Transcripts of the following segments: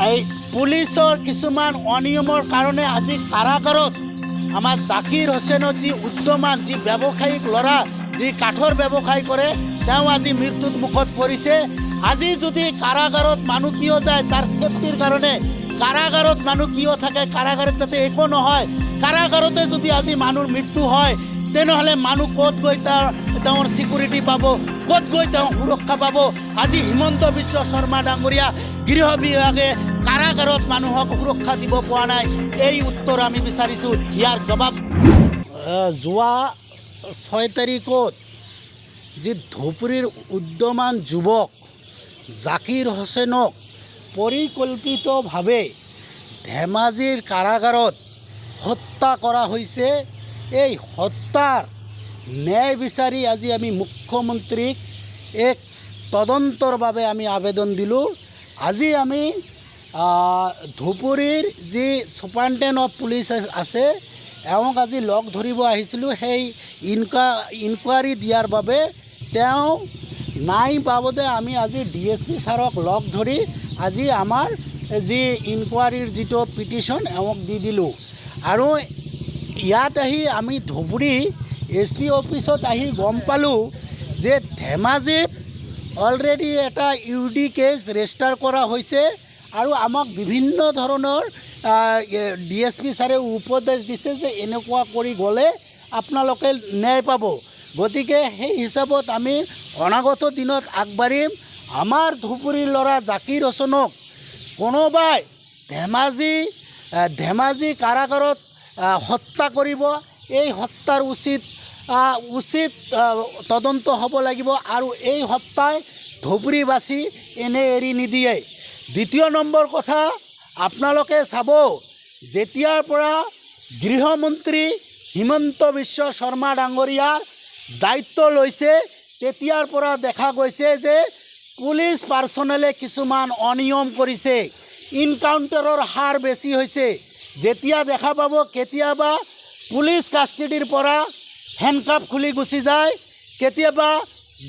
এই পুলিচৰ কিছুমান অনিয়মৰ কাৰণে আজি কাৰাগাৰত আমাৰ জাকিৰ হোসেনৰ যি উদ্যমান যি ব্যৱসায়িক ল'ৰা যি কাঠৰ ব্যৱসায় কৰে তেওঁ আজি মৃত্যুত মুখত পৰিছে। আজি যদি কাৰাগাৰত মানুহ কিয় যায় তাৰ সেফটিৰ কাৰণে কাৰাগাৰত মানুহ কিয় থাকে, কাৰাগাৰত যাতে একো নহয়, কাৰাগাৰতে যদি আজি মানুহৰ মৃত্যু হয় তেনেহ'লে মানুহ ক'ত গৈ তেওঁৰ সিকিউৰিটি পাব, ক'ত গৈ তেওঁ সুৰক্ষা পাব। আজি হিমন্ত বিশ্ব শৰ্মা ডাঙৰীয়া গৃহ বিভাগে কাৰাগাৰত মানুহক সুৰক্ষা দিব পৰা নাই। এই উত্তৰ আমি বিচাৰিছোঁ, ইয়াৰ জবাব। যোৱা 6 তাৰিখত যি ধুবুৰীৰ উদ্যমান যুৱক জাকিৰ হোসেনক পৰিকল্পিতভাৱে ধেমাজিৰ কাৰাগাৰত হত্যা কৰা হৈছে। এই হত্যাৰ ন্যায় বিচাৰি আজি আমি মুখ্যমন্ত্ৰীক এক তদন্তৰ বাবে আমি আবেদন দিলোঁ। আজি আমি ধুবুৰীৰ যি সুপাৰিনটেণ্ডেণ্ট অফ পুলিচ আছে এওঁক আজি লগ ধৰিব আহিছিলোঁ সেই ইনকুৱাৰী দিয়াৰ বাবে। তেওঁ নাই বাবদে আমি আজি DSP ছাৰক লগ ধৰি আজি আমাৰ যি ইনকুৱাৰীৰ যিটো পিটিশ্যন এওঁক দি দিলোঁ। আৰু ইয়াত আহি আমি ধুবুৰী SP অফিচত আহি গম পালোঁ যে ধেমাজিত অলৰেডি এটা UD কেছ ৰেজিষ্টাৰ কৰা হৈছে আৰু আমাক বিভিন্ন ধৰণৰ DSP ছাৰে উপদেশ দিছে যে এনেকুৱা কৰি গ'লে আপোনালোকে ন্যায় পাব। গতিকে সেই হিচাপত আমি অনাগত দিনত আগবাঢ়িম। আমাৰ ধুবুৰীৰ ল'ৰা জাকিৰ হোসেনক কোনোবাই ধেমাজি কাৰাগাৰত হত্যা কৰিব। এই হত্যাৰ উচিত তদন্ত হ'ব লাগিব আৰু এই হত্যাই ধুবুৰীবাসী এনে এৰি নিদিয়ে। দ্বিতীয় নম্বৰ কথা, আপোনালোকে চাব যেতিয়াৰ পৰা গৃহমন্ত্ৰী হিমন্ত বিশ্ব শৰ্মা ডাঙৰীয়াৰ দায়িত্ব লৈছে তেতিয়াৰ পৰা দেখা গৈছে যে পুলিচ পাৰ্চনেলে কিছুমান অনিয়ম কৰিছে। ইনকাউণ্টাৰৰ হাৰ বেছি হৈছে। যেতিয়া দেখা পাব কেতিয়াবা পুলিচ কাষ্টডিৰ পৰা হেণ্ডকাপ খুলি গুচি যায়, কেতিয়াবা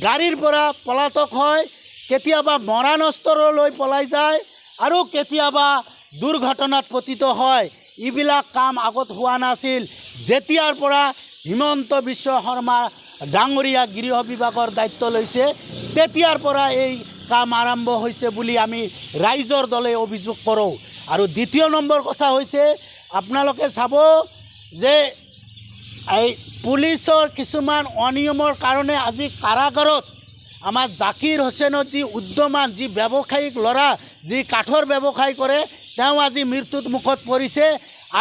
গাড়ীৰ পৰা পলাতক হয়, কেতিয়াবা মৰাণস্তৰলৈ পলাই যায় আৰু কেতিয়াবা দুৰ্ঘটনাত পতিত হয়। এইবিলাক কাম আগত হোৱা নাছিল। যেতিয়াৰ পৰা হিমন্ত বিশ্ব শৰ্মা ডাঙৰীয়া গৃহ বিভাগৰ দায়িত্ব লৈছে তেতিয়াৰ পৰা এই কাম আৰম্ভ হৈছে বুলি আমি ৰাইজৰ দলে অভিযোগ কৰোঁ। আৰু দ্বিতীয় নম্বৰ কথা হৈছে আপোনালোকে চাব যে এই পুলিচৰ কিছুমান অনিয়মৰ কাৰণে আজি কাৰাগাৰত আমাৰ জাকিৰ হোসেনৰ যি উদ্যমান যি ব্যৱসায়িক ল'ৰা যি কাঠৰ ব্যৱসায় কৰে তেওঁ আজি মৃত্যুত মুখত পৰিছে।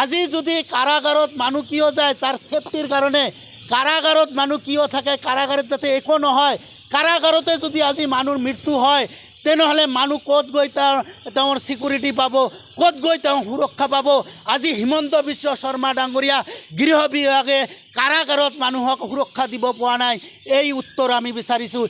আজি যদি কাৰাগাৰত মানুহ কিয় যায় তাৰ সেফটিৰ কাৰণে কাৰাগাৰত মানুহ কিয় থাকে, কাৰাগাৰত যাতে একো নহয়, কাৰাগাৰতে যদি আজি মানুহৰ মৃত্যু হয় তেনেহ'লে মানুহ ক'ত গৈ তেওঁৰ সিকিউৰিটি পাব, ক'ত গৈ তেওঁ সুৰক্ষা পাব। আজি হিমন্ত বিশ্ব শৰ্মা ডাঙৰীয়া গৃহ বিভাগে কাৰাগাৰত মানুহক সুৰক্ষা দিব পৰা নাই। এই উত্তৰ আমি বিচাৰিছোঁ।